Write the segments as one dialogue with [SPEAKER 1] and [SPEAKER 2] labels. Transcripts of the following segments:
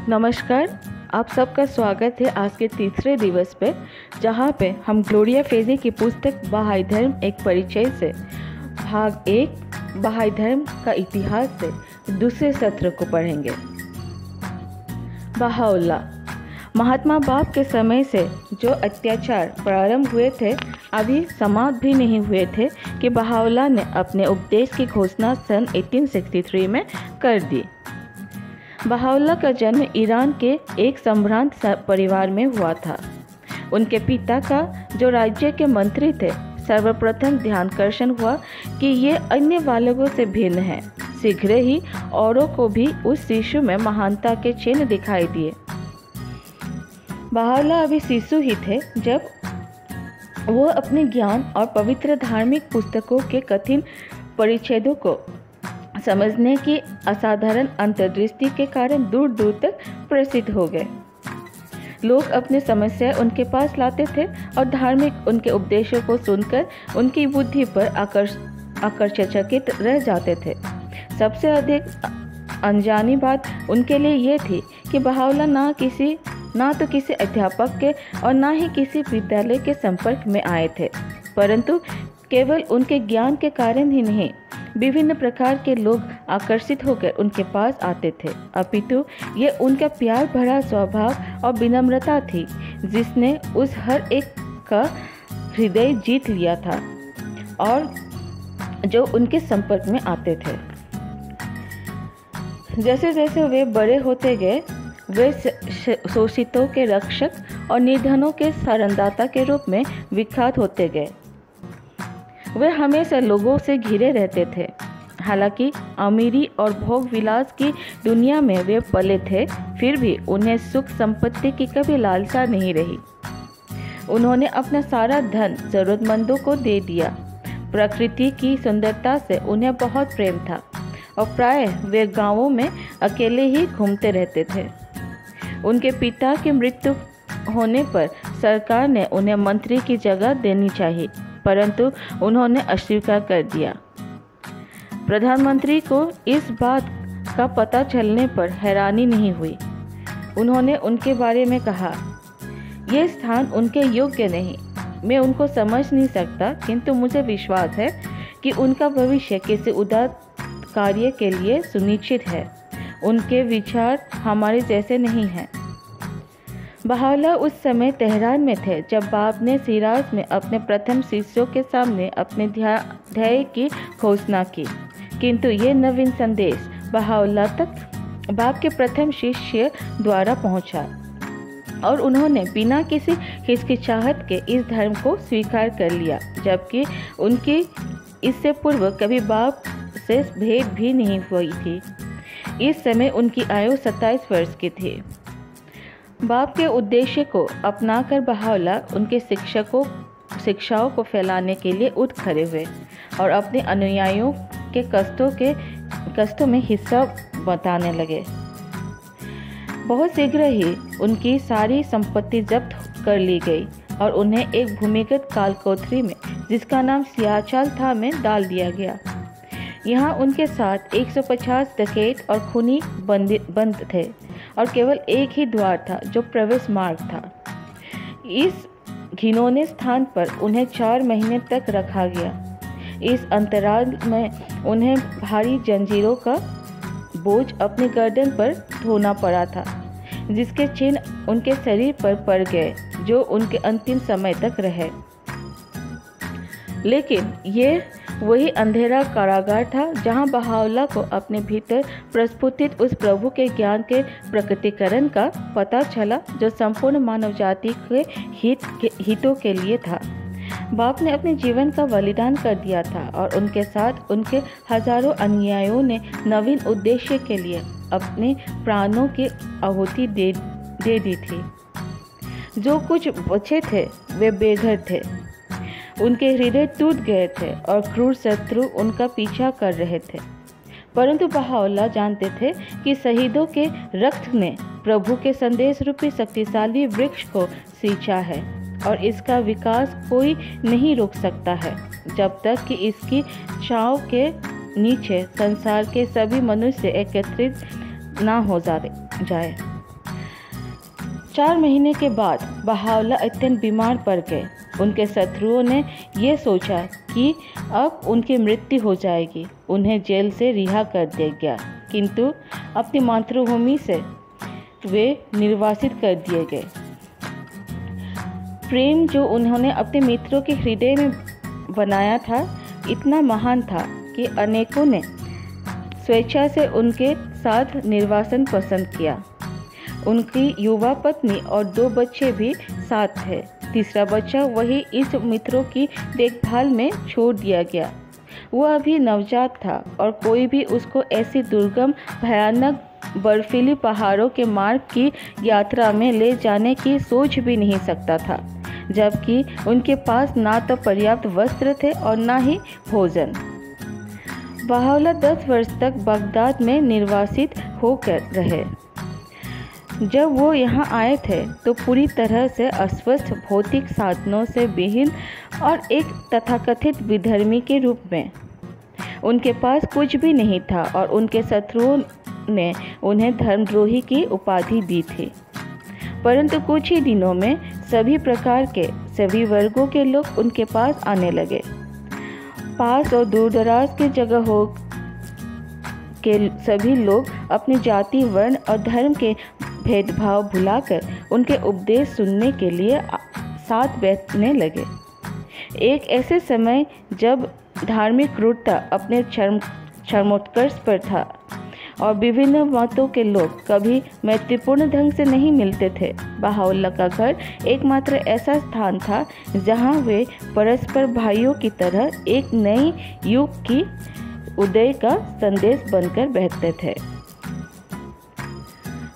[SPEAKER 1] नमस्कार। आप सबका स्वागत है आज के तीसरे दिवस पे, जहाँ पे हम ग्लोरिया फेजी की पुस्तक बहाई धर्म एक परिचय से भाग 1 बहाई धर्म का इतिहास से दूसरे सत्र को पढ़ेंगे। बहाउल्लाह। महात्मा बाप के समय से जो अत्याचार प्रारंभ हुए थे अभी समाप्त भी नहीं हुए थे कि बहाउल्लाह ने अपने उपदेश की घोषणा सन 1863 में कर दी। बहाउल्लाह का जन्म ईरान के एक संभ्रांत परिवार में हुआ था। उनके पिता का, जो राज्य के मंत्री थे, सर्वप्रथम ध्यानाकर्षण हुआ कि ये अन्य बालकों से भिन्न है। शीघ्र ही औरों को भी उस शिशु में महानता के चिन्ह दिखाई दिए। बहाउल्लाह अभी शिशु ही थे जब वो अपने ज्ञान और पवित्र धार्मिक पुस्तकों के कठिन परिच्छेदों को समझने की असाधारण अंतर्दृष्टि के कारण दूर दूर तक प्रसिद्ध हो गए। लोग अपनी समस्या उनके पास लाते थे और धार्मिक उनके उपदेशों को सुनकर उनकी बुद्धि पर आकर्षित रह जाते थे। सबसे अधिक अनजानी बात उनके लिए ये थी कि बहाउल्लाह ना तो किसी अध्यापक के और ना ही किसी विद्यालय के संपर्क में आए थे, परंतु केवल उनके ज्ञान के कारण ही नहीं, विभिन्न प्रकार के लोग आकर्षित होकर उनके पास आते थे। अपितु ये उनका प्यार भरा स्वभाव और विनम्रता थी जिसने उस हर एक का हृदय जीत लिया था और जो उनके संपर्क में आते थे। जैसे जैसे वे बड़े होते गए, वे शोषितों के रक्षक और निर्धनों के शरणदाता के रूप में विख्यात होते गए। वे हमेशा लोगों से घिरे रहते थे। हालांकि अमीरी और भोग विलास की दुनिया में वे पले थे, फिर भी उन्हें सुख संपत्ति की कभी लालसा नहीं रही। उन्होंने अपना सारा धन जरूरतमंदों को दे दिया। प्रकृति की सुंदरता से उन्हें बहुत प्रेम था और प्रायः वे गांवों में अकेले ही घूमते रहते थे। उनके पिता की मृत्यु होने पर सरकार ने उन्हें मंत्री की जगह देनी चाहिए, परंतु उन्होंने अस्वीकार कर दिया। प्रधानमंत्री को इस बात का पता चलने पर हैरानी नहीं हुई। उन्होंने उनके बारे में कहा, यह स्थान उनके योग्य नहीं, मैं उनको समझ नहीं सकता, किंतु मुझे विश्वास है कि उनका भविष्य किसी उदात्त कार्य के लिए सुनिश्चित है। उनके विचार हमारे जैसे नहीं हैं। बहाउल्लाह उस समय तेहरान में थे जब बाप ने शिराज में अपने प्रथम शिष्यों के सामने अपने ध्येय की घोषणा की, किंतु ये नवीन संदेश बहाउल्लाह तक बाप के प्रथम शिष्य द्वारा पहुंचा और उन्होंने बिना किसी हिचकिचाहट के इस धर्म को स्वीकार कर लिया, जबकि उनकी इससे पूर्व कभी बाप से भेंट भी नहीं हुई थी। इस समय उनकी आयु 27 वर्ष की थी। बाप के उद्देश्य को अपनाकर बहाउल्लाह उनके शिक्षाओं को फैलाने के लिए उठ खड़े हुए और अपने अनुयायियों के कष्टों में हिस्सा बताने लगे। बहुत शीघ्र ही उनकी सारी संपत्ति जब्त कर ली गई और उन्हें एक भूमिगत कालकोठरी में, जिसका नाम सियाचाल था, में डाल दिया गया। यहाँ उनके साथ 150 डकैत और खूनी बंद थे और केवल एक ही द्वार था जो प्रवेश मार्ग था। इस घिनौने स्थान पर उन्हें 4 महीने तक रखा गया। इस अंतराल में उन्हें भारी जंजीरों का बोझ अपनी गर्दन पर ढोना पड़ा था, जिसके चिन्ह उनके शरीर पर पड़ गए, जो उनके अंतिम समय तक रहे। लेकिन ये वही अंधेरा कारागार था जहां बहाउल्लाह को अपने भीतर प्रस्फुटित उस प्रभु के ज्ञान के प्रकटीकरण का पता चला, जो संपूर्ण मानव जाति के हितों के लिए था। बाप ने अपने जीवन का बलिदान कर दिया था और उनके साथ उनके हजारों अनुयायियों ने नवीन उद्देश्य के लिए अपने प्राणों की आहुति दे दी थी। जो कुछ बचे थे वे बेघर थे। उनके हृदय टूट गए थे और क्रूर शत्रु उनका पीछा कर रहे थे, परंतु बहाउल्लाह जानते थे कि शहीदों के रक्त ने प्रभु के संदेश रूपी शक्तिशाली वृक्ष को सींचा है और इसका विकास कोई नहीं रोक सकता है जब तक कि इसकी छांव के नीचे संसार के सभी मनुष्य एकत्रित ना हो जाए। 4 महीने के बाद बहावला अत्यंत बीमार पड़ गए। उनके शत्रुओं ने यह सोचा कि अब उनकी मृत्यु हो जाएगी, उन्हें जेल से रिहा कर दिया गया, किंतु अपनी मातृभूमि से वे निर्वासित कर दिए गए। प्रेम जो उन्होंने अपने मित्रों के हृदय में बनाया था इतना महान था कि अनेकों ने स्वेच्छा से उनके साथ निर्वासन पसंद किया। उनकी युवा पत्नी और 2 बच्चे भी साथ थे। तीसरा बच्चा वही इस मित्रों की देखभाल में छोड़ दिया गया। वह अभी नवजात था और कोई भी उसको ऐसी दुर्गम भयानक बर्फीली पहाड़ों के मार्ग की यात्रा में ले जाने की सोच भी नहीं सकता था, जबकि उनके पास ना तो पर्याप्त वस्त्र थे और ना ही भोजन। बहावला 10 वर्ष तक बगदाद में निर्वासित होकर रहे। जब वो यहाँ आए थे तो पूरी तरह से अस्वस्थ, भौतिक साधनों से विहीन और एक तथाकथित विधर्मी के रूप में। उनके पास कुछ भी नहीं था और उनके शत्रुओं ने उन्हें धर्मद्रोही की उपाधि दी थी। परंतु कुछ ही दिनों में सभी प्रकार के सभी वर्गों के लोग उनके पास आने लगे। पास और दूरदराज के जगहों के सभी लोग अपनी जाति, वर्ण और धर्म के भेदभाव भुलाकर उनके उपदेश सुनने के लिए साथ बैठने लगे। एक ऐसे समय जब धार्मिक क्रूरता अपने चरमोत्कर्ष पर था और विभिन्न मतों के लोग कभी मैत्रीपूर्ण ढंग से नहीं मिलते थे, बहावला का घर एकमात्र ऐसा स्थान था जहां वे परस्पर भाइयों की तरह एक नई युग की उदय का संदेश बनकर बहते थे।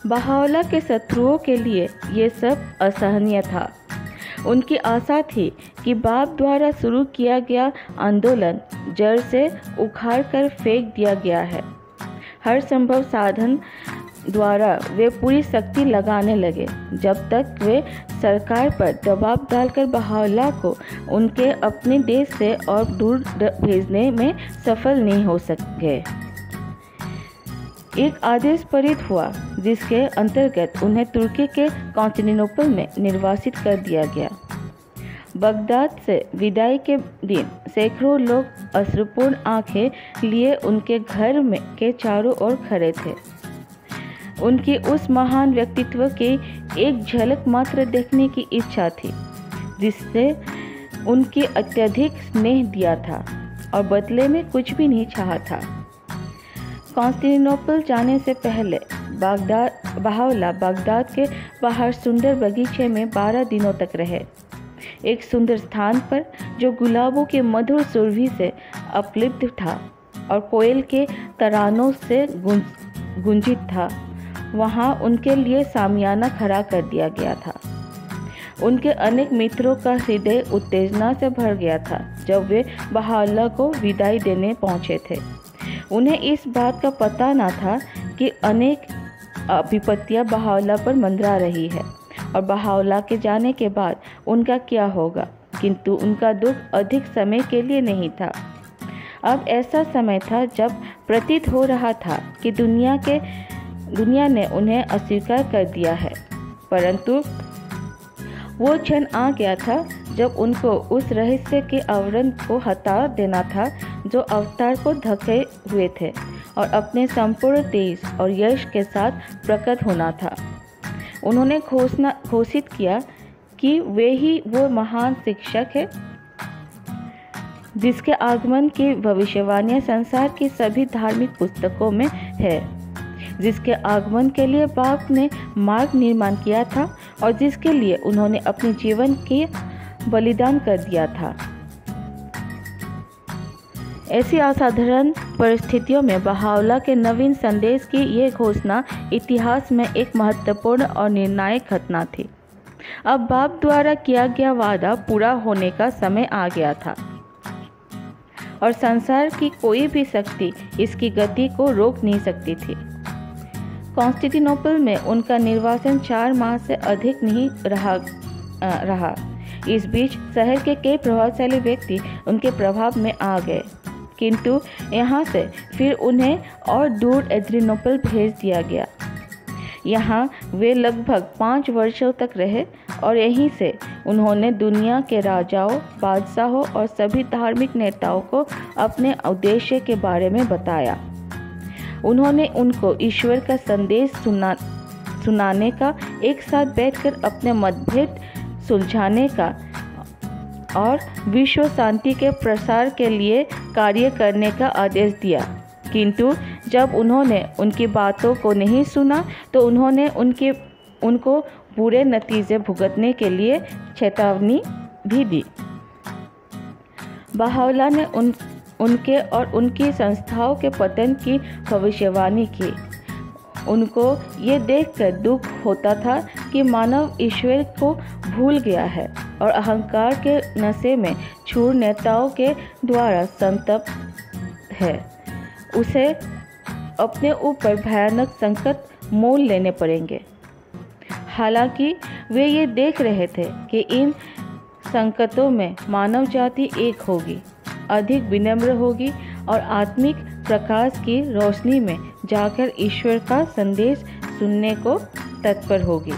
[SPEAKER 1] बहावला के शत्रुओं के लिए ये सब असहनीय था। उनकी आशा थी कि बाप द्वारा शुरू किया गया आंदोलन जड़ से उखाड़ कर फेंक दिया गया है। हर संभव साधन द्वारा वे पूरी शक्ति लगाने लगे, जब तक वे सरकार पर दबाव डालकर बहावला को उनके अपने देश से और दूर भेजने में सफल नहीं हो सके। एक आदेश पारित हुआ जिसके अंतर्गत उन्हें तुर्की के कॉन्स्टेंटिनोपल में निर्वासित कर दिया गया। बगदाद से विदाई के दिन सैकड़ों लोग अश्रुपूर्ण आंखें लिए उनके घर में के चारों ओर खड़े थे। उनकी उस महान व्यक्तित्व की एक झलक मात्र देखने की इच्छा थी, जिससे उनकी अत्यधिक स्नेह दिया था और बदले में कुछ भी नहीं चाहा था। कॉन्स्टेंटिनोपल जाने से पहले बहावला बगदाद के बाहर सुंदर बगीचे में 12 दिनों तक रहे। एक सुंदर स्थान पर जो गुलाबों के मधुर सुरभि से अपलिप्त था और कोयल के तरानों से गुंजित था, वहाँ उनके लिए सामियाना खड़ा कर दिया गया था। उनके अनेक मित्रों का हृदय उत्तेजना से भर गया था जब वे बहावला को विदाई देने पहुँचे थे। उन्हें इस बात का पता न था कि अनेक विपत्तियां बहावला पर मंडरा रही है और बहावला के जाने के बाद उनका क्या होगा, किंतु उनका दुख अधिक समय के लिए नहीं था। अब ऐसा समय था जब प्रतीत हो रहा था कि दुनिया ने उन्हें अस्वीकार कर दिया है, परंतु वो क्षण आ गया था जब उनको उस रहस्य के आवरण को हटा देना था जो अवतार को ढके हुए थे और अपने संपूर्ण तेज और यश के साथ प्रकट होना था। उन्होंने घोषित किया कि वे ही वो महान शिक्षक है जिसके आगमन की भविष्यवाणियां संसार की सभी धार्मिक पुस्तकों में है, जिसके आगमन के लिए बाप ने मार्ग निर्माण किया था और जिसके लिए उन्होंने अपने जीवन के बलिदान कर दिया था। ऐसी असाधारण परिस्थितियों में बहावला के नवीन संदेश की ये घोषणा इतिहास में एक महत्वपूर्ण और निर्णायक घटना थी। अब बाप द्वारा किया गया वादा पूरा होने का समय आ गया था और संसार की कोई भी शक्ति इसकी गति को रोक नहीं सकती थी। कॉन्स्टेंटिनोपल में उनका निर्वासन 4 माह से अधिक नहीं रहा। इस बीच शहर के कई प्रभावशाली व्यक्ति उनके प्रभाव में आ गए, किंतु यहाँ से फिर उन्हें और दूर एड्रियानोपल भेज दिया गया। यहाँ वे लगभग 5 वर्षों तक रहे और यहीं से उन्होंने दुनिया के राजाओं, बादशाहों और सभी धार्मिक नेताओं को अपने उद्देश्य के बारे में बताया। उन्होंने उनको ईश्वर का संदेश सुनाने का, एक साथ बैठकर अपने मतभेद सुलझाने का और विश्व शांति के प्रसार के लिए कार्य करने का आदेश दिया। किंतु जब उन्होंने उनकी बातों को नहीं सुना तो उन्होंने उनको बुरे नतीजे भुगतने के लिए चेतावनी भी दी। बहाओल्लाह ने उनके और उनकी संस्थाओं के पतन की भविष्यवाणी की। उनको ये देखकर दुख होता था कि मानव ईश्वर को भूल गया है और अहंकार के नशे में चूर नेताओं के द्वारा संतप्त है। उसे अपने ऊपर भयानक संकट मोल लेने पड़ेंगे। हालांकि वे ये देख रहे थे कि इन संकटों में मानव जाति एक होगी, अधिक विनम्र होगी और आत्मिक प्रकाश की रोशनी में जाकर ईश्वर का संदेश सुनने को तत्पर होगी।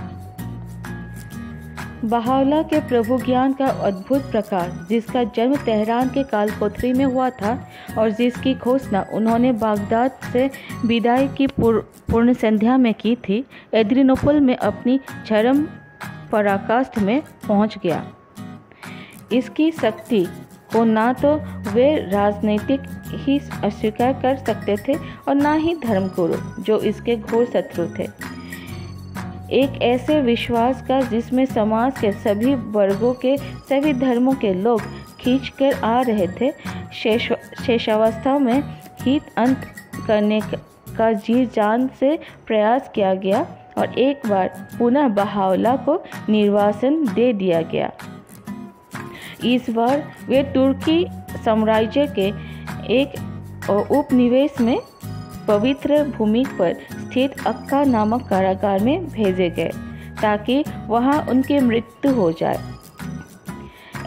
[SPEAKER 1] बहाओल्लाह के प्रभु ज्ञान का अद्भुत प्रकाश, जिसका जन्म तेहरान के कालकोठरी में हुआ था और जिसकी घोषणा उन्होंने बागदाद से विदाई की पूर्ण संध्या में की थी, एड्रियानोपल में अपनी चरम पराकाष्ठा में पहुंच गया। इसकी शक्ति को ना तो वे राजनीतिक ही अस्वीकार कर सकते थे और ना ही धर्मगुरु, जो इसके घोर शत्रु थे। एक ऐसे विश्वास का जिसमें समाज के सभी वर्गों के, सभी धर्मों के लोग खींचकर आ रहे थे, शेषावस्था में ही अंत करने का जी जान से प्रयास किया गया और एक बार पुनः बहाओल्लाह को निर्वासन दे दिया गया। इस बार वे तुर्की साम्राज्य के एक उपनिवेश में पवित्र भूमि पर स्थित अक्का नामक कारागार में भेजे गए ताकि वहां उनकी मृत्यु हो जाए।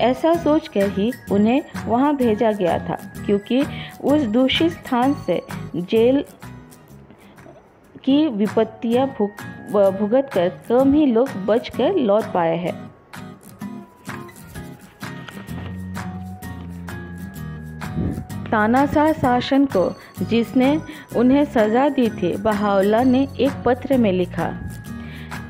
[SPEAKER 1] ऐसा सोचकर ही उन्हें वहां भेजा गया था, क्योंकि उस दूषित स्थान से जेल की विपत्तियां भुगत कर कम ही लोग बचकर लौट पाए हैं। तानाशाह शासन को जिसने उन्हें सजा दी थी, बहाओल्लाह ने एक पत्र में लिखा,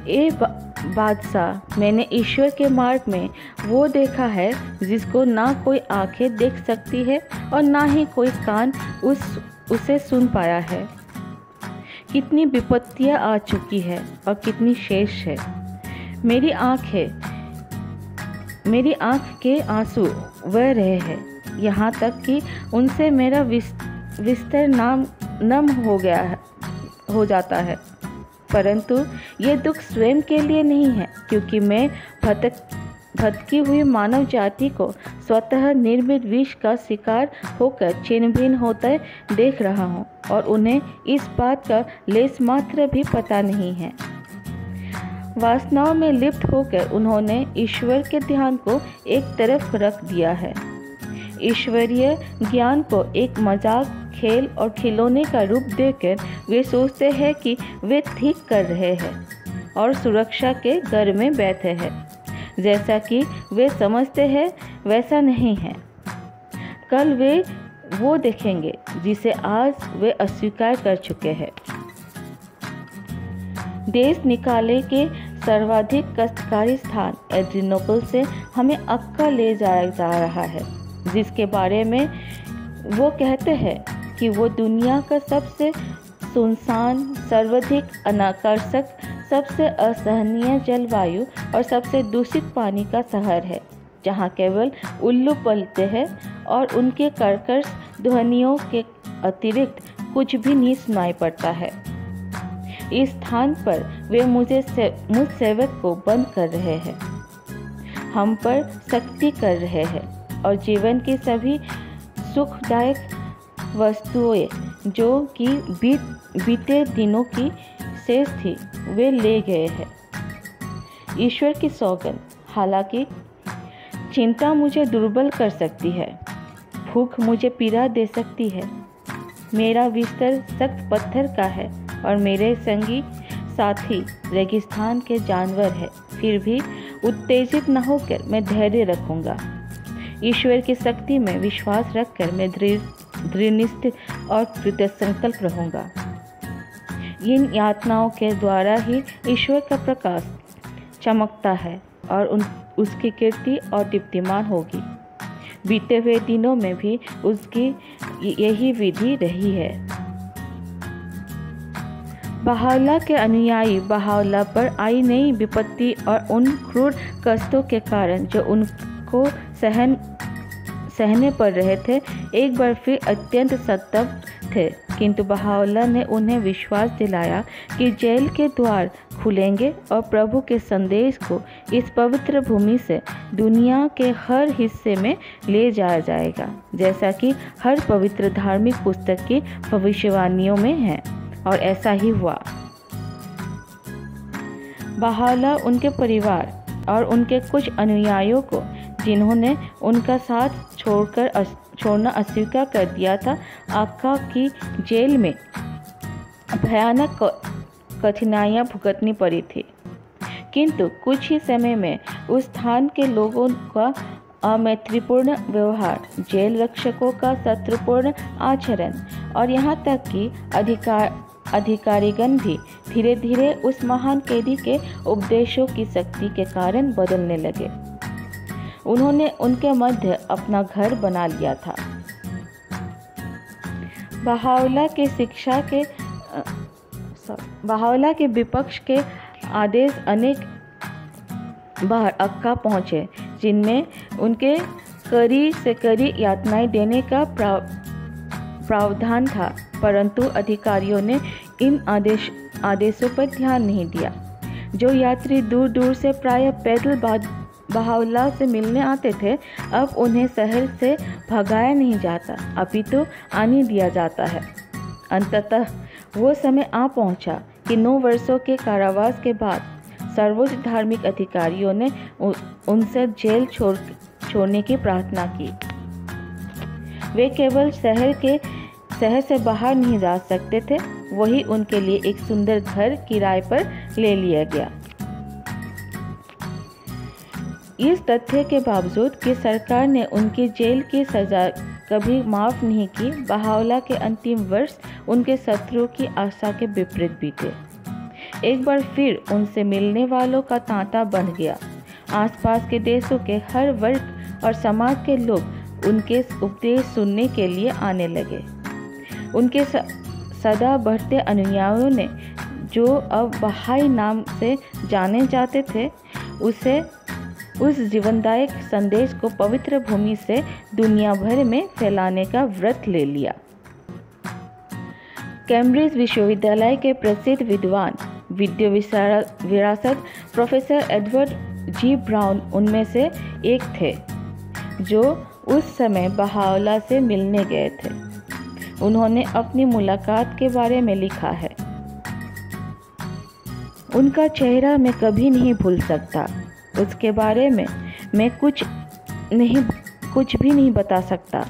[SPEAKER 1] ए बादशाह, मैंने ईश्वर के मार्ग में वो देखा है जिसको ना कोई आंखें देख सकती है और ना ही कोई कान उसे सुन पाया है। कितनी विपत्तियां आ चुकी है और कितनी शेष है। मेरी आँख के आंसू बह रहे हैं, यहाँ तक कि उनसे मेरा बिस्तर नम हो जाता है। परंतु ये दुख स्वयं के लिए नहीं है, क्योंकि मैं भटकी हुई मानव जाति को स्वतः निर्मित विष का शिकार होकर छिन्न भिन्न होते देख रहा हूँ और उन्हें इस बात का लेस मात्र भी पता नहीं है। वासनाओं में लिप्त होकर उन्होंने ईश्वर के ध्यान को एक तरफ रख दिया है। ईश्वरीय ज्ञान को एक मजाक, खेल और खिलौने का रूप देकर वे सोचते हैं कि वे ठीक कर रहे हैं और सुरक्षा के घर में बैठे हैं। जैसा कि वे समझते हैं वैसा नहीं है। कल वे वो देखेंगे जिसे आज वे अस्वीकार कर चुके हैं। देश निकाले के सर्वाधिक कष्टकारी स्थान एड्रियानोपल से हमें अक्का ले जाया जा रहा है, जिसके बारे में वो कहते हैं कि वो दुनिया का सबसे सुनसान, सर्वाधिक अनाकर्षक, सबसे असहनीय जलवायु और सबसे दूषित पानी का शहर है, जहाँ केवल उल्लू पलते हैं और उनके कर्कश ध्वनियों के अतिरिक्त कुछ भी नहीं सुनाई पड़ता है। इस स्थान पर वे मुझ सेवक को बंद कर रहे हैं, हम पर सख्ती कर रहे हैं और जीवन की सभी सुखदायक वस्तुएं जो कि बीते दिनों की शेष थी वे ले गए हैं। ईश्वर की सौगंध, हालांकि चिंता मुझे दुर्बल कर सकती है, भूख मुझे पीड़ा दे सकती है, मेरा बिस्तर सख्त पत्थर का है और मेरे संगी साथी रेगिस्तान के जानवर है, फिर भी उत्तेजित न होकर मैं धैर्य रखूंगा। ईश्वर की शक्ति में विश्वास रखकर मैं दृढ़निष्ठ और कृतसंकल्प रहूंगा। इन यातनाओं के द्वारा ही ईश्वर का प्रकाश चमकता है और उसकी कीर्ति और दीप्तिमान होगी। बीते हुए दिनों में भी उसकी यही विधि रही है। बहावल्ला के अनुयायी बहावल्ला पर आई नई विपत्ति और उन क्रूर कष्टों के कारण जो उनको सहने पड़ रहे थे, एक बार फिर अत्यंत संतप्त थे। किंतु बहावल्ला ने उन्हें विश्वास दिलाया कि जेल के द्वार खुलेंगे और प्रभु के संदेश को इस पवित्र भूमि से दुनिया के हर हिस्से में ले जाया जाएगा, जैसा कि हर पवित्र धार्मिक पुस्तक की भविष्यवाणियों में है। और ऐसा ही हुआ। बहावल्ला, उनके परिवार और उनके कुछ अनुयायियों को, जिन्होंने उनका साथ छोड़ना अस्वीकार कर दिया था, अक्का की जेल में भयानक कठिनाइयां भुगतनी पड़ी थी। किंतु कुछ ही समय में उस स्थान के लोगों का अमैत्रीपूर्ण व्यवहार, जेल रक्षकों का शत्रुपूर्ण आचरण और यहाँ तक कि अधिकारीगण भी धीरे धीरे उस महान कैदी के उपदेशों की शक्ति के कारण बदलने लगे। उन्होंने उनके मध्य अपना घर बना लिया था। बहावल्ला के विपक्ष के आदेश अनेक बार अक्का पहुंचे, जिनमें उनके कड़ी से कड़ी यातनाएं देने का प्रावधान था, परंतु अधिकारियों ने इन आदेशों पर ध्यान नहीं दिया। जो यात्री दूर दूर से प्रायः पैदल बहावल्ला से मिलने आते थे, अब उन्हें शहर से भगाया नहीं जाता, अपितु आने दिया जाता है। अंततः वो समय आ पहुंचा कि 9 वर्षों के कारावास के बाद सर्वोच्च धार्मिक अधिकारियों ने उनसे जेल छोड़ने की प्रार्थना की। वे केवल शहर से बाहर नहीं जा सकते थे, वही उनके लिए एक सुंदर घर किराए पर ले लिया गया। इस तथ्य के बावजूद कि सरकार ने उनकी जेल की सजा कभी माफ़ नहीं की, बहावल्ला के अंतिम वर्ष उनके शत्रुओं की आशा के विपरीत बीते। एक बार फिर उनसे मिलने वालों का तांता बन गया। आसपास के देशों के हर वर्ग और समाज के लोग उनके उपदेश सुनने के लिए आने लगे। उनके सदा बढ़ते अनुयायियों ने, जो अब बहाई नाम से जाने जाते थे, उस जीवनदायक संदेश को पवित्र भूमि से दुनिया भर में फैलाने का व्रत ले लिया। कैम्ब्रिज विश्वविद्यालय के प्रसिद्ध विद्वान विद्या विरासत प्रोफेसर एडवर्ड जी ब्राउन उनमें से एक थे, जो उस समय बहावल्ला से मिलने गए थे। उन्होंने अपनी मुलाकात के बारे में लिखा है, उनका चेहरा मैं कभी नहीं भूल सकता। उसके बारे में मैं कुछ भी नहीं बता सकता।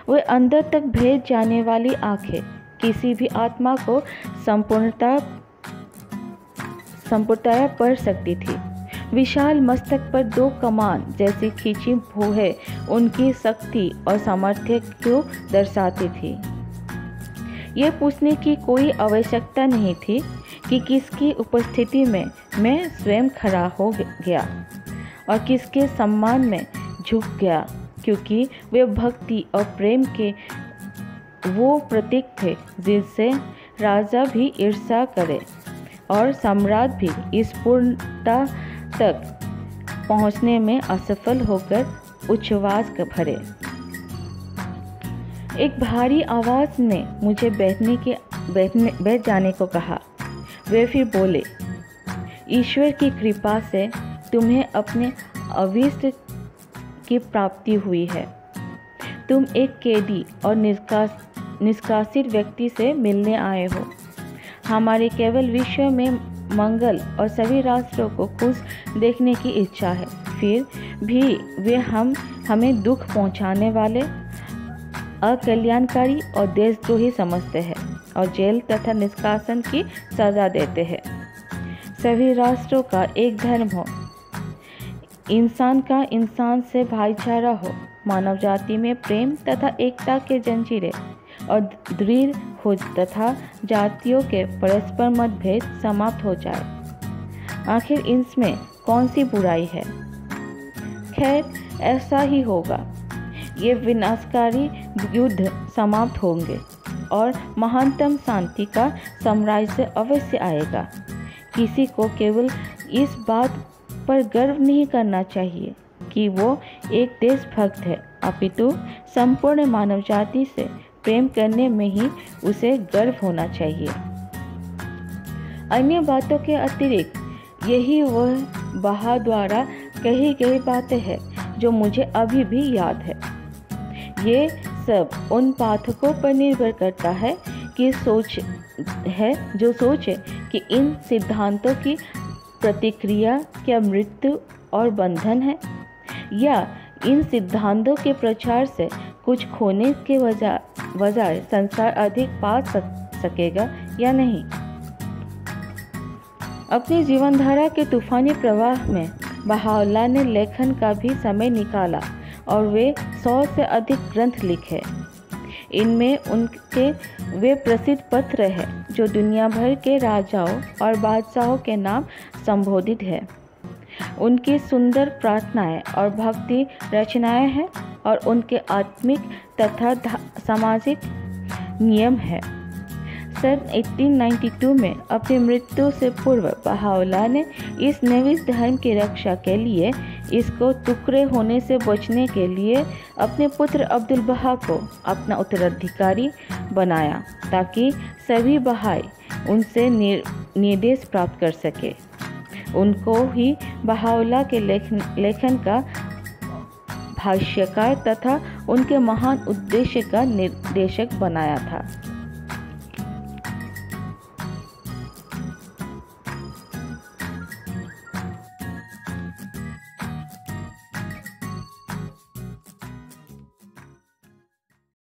[SPEAKER 1] वह अंदर तक भेद जाने वाली आंखें किसी भी आत्मा को संपूर्णतया पढ़ सकती थी। विशाल मस्तक पर 2 कमान जैसी खींची भौहें उनकी शक्ति और सामर्थ्य को दर्शाती थी। ये पूछने की कोई आवश्यकता नहीं थी कि किसकी उपस्थिति में मैं स्वयं खड़ा हो गया और किसके सम्मान में झुक गया, क्योंकि वे भक्ति और प्रेम के वो प्रतीक थे जिनसे राजा भी ईर्ष्या करे और सम्राट भी इस पूर्णता तक पहुंचने में असफल होकर उच्छ्वास भरे। एक भारी आवाज ने मुझे बैठ जाने को कहा। वे फिर बोले, ईश्वर की कृपा से तुम्हें अपने अभीष्ट की प्राप्ति हुई है। तुम एक कैदी और निष्कासित व्यक्ति से मिलने आए हो। हमारे केवल विश्व में मंगल और सभी राष्ट्रों को खुश देखने की इच्छा है, फिर भी वे हमें दुख पहुंचाने वाले, अकल्याणकारी और देशद्रोही समझते हैं और जेल तथा निष्कासन की सजा देते हैं। सभी राष्ट्रों का एक धर्म हो, इंसान का इंसान से भाईचारा हो, मानव जाति में प्रेम तथा एकता के जंजीरें और दृढ़ हो तथा जातियों के परस्पर मतभेद समाप्त हो जाए। आखिर इसमें कौन सी बुराई है? खैर, ऐसा ही होगा। ये विनाशकारी युद्ध समाप्त होंगे और महानतम शांति का साम्राज्य अवश्य आएगा। किसी को केवल इस बात पर गर्व नहीं करना चाहिए कि वो एक देशभक्त है, अपितु संपूर्ण मानव जाति से प्रेम करने में ही उसे गर्व होना चाहिए। अन्य बातों के अतिरिक्त यही वह बहा द्वारा कही गई बातें हैं जो मुझे अभी भी याद है। ये सब उन पाठकों पर निर्भर करता है कि जो सोचे कि इन सिद्धांतों की प्रतिक्रिया क्या मृत्यु और बंधन है, या इन सिद्धांतों के प्रचार से कुछ खोने के बजाय संसार अधिक पा सकेगा या नहीं। अपनी जीवनधारा के तूफानी प्रवाह में बहाउल्लाह ने लेखन का भी समय निकाला और वे 100 से अधिक ग्रंथ लिखे। इनमें उनके वे प्रसिद्ध पत्र हैं जो दुनिया भर के राजाओं और बादशाहों के नाम संबोधित है। उनकी सुंदर प्रार्थनाएं और भक्ति रचनाएं हैं और उनके आत्मिक तथा सामाजिक नियम हैं। सन 1892 में अपनी मृत्यु से पूर्व बहाउल्लाह ने इस नवीन धर्म की रक्षा के लिए, इसको टुकड़े होने से बचने के लिए अपने पुत्र अब्दुल बहा को अपना उत्तराधिकारी बनाया ताकि सभी बहाई उनसे निर्देश प्राप्त कर सके। उनको ही बहाउल्लाह के लेखन का भाष्यकार तथा उनके महान उद्देश्य का निर्देशक बनाया था।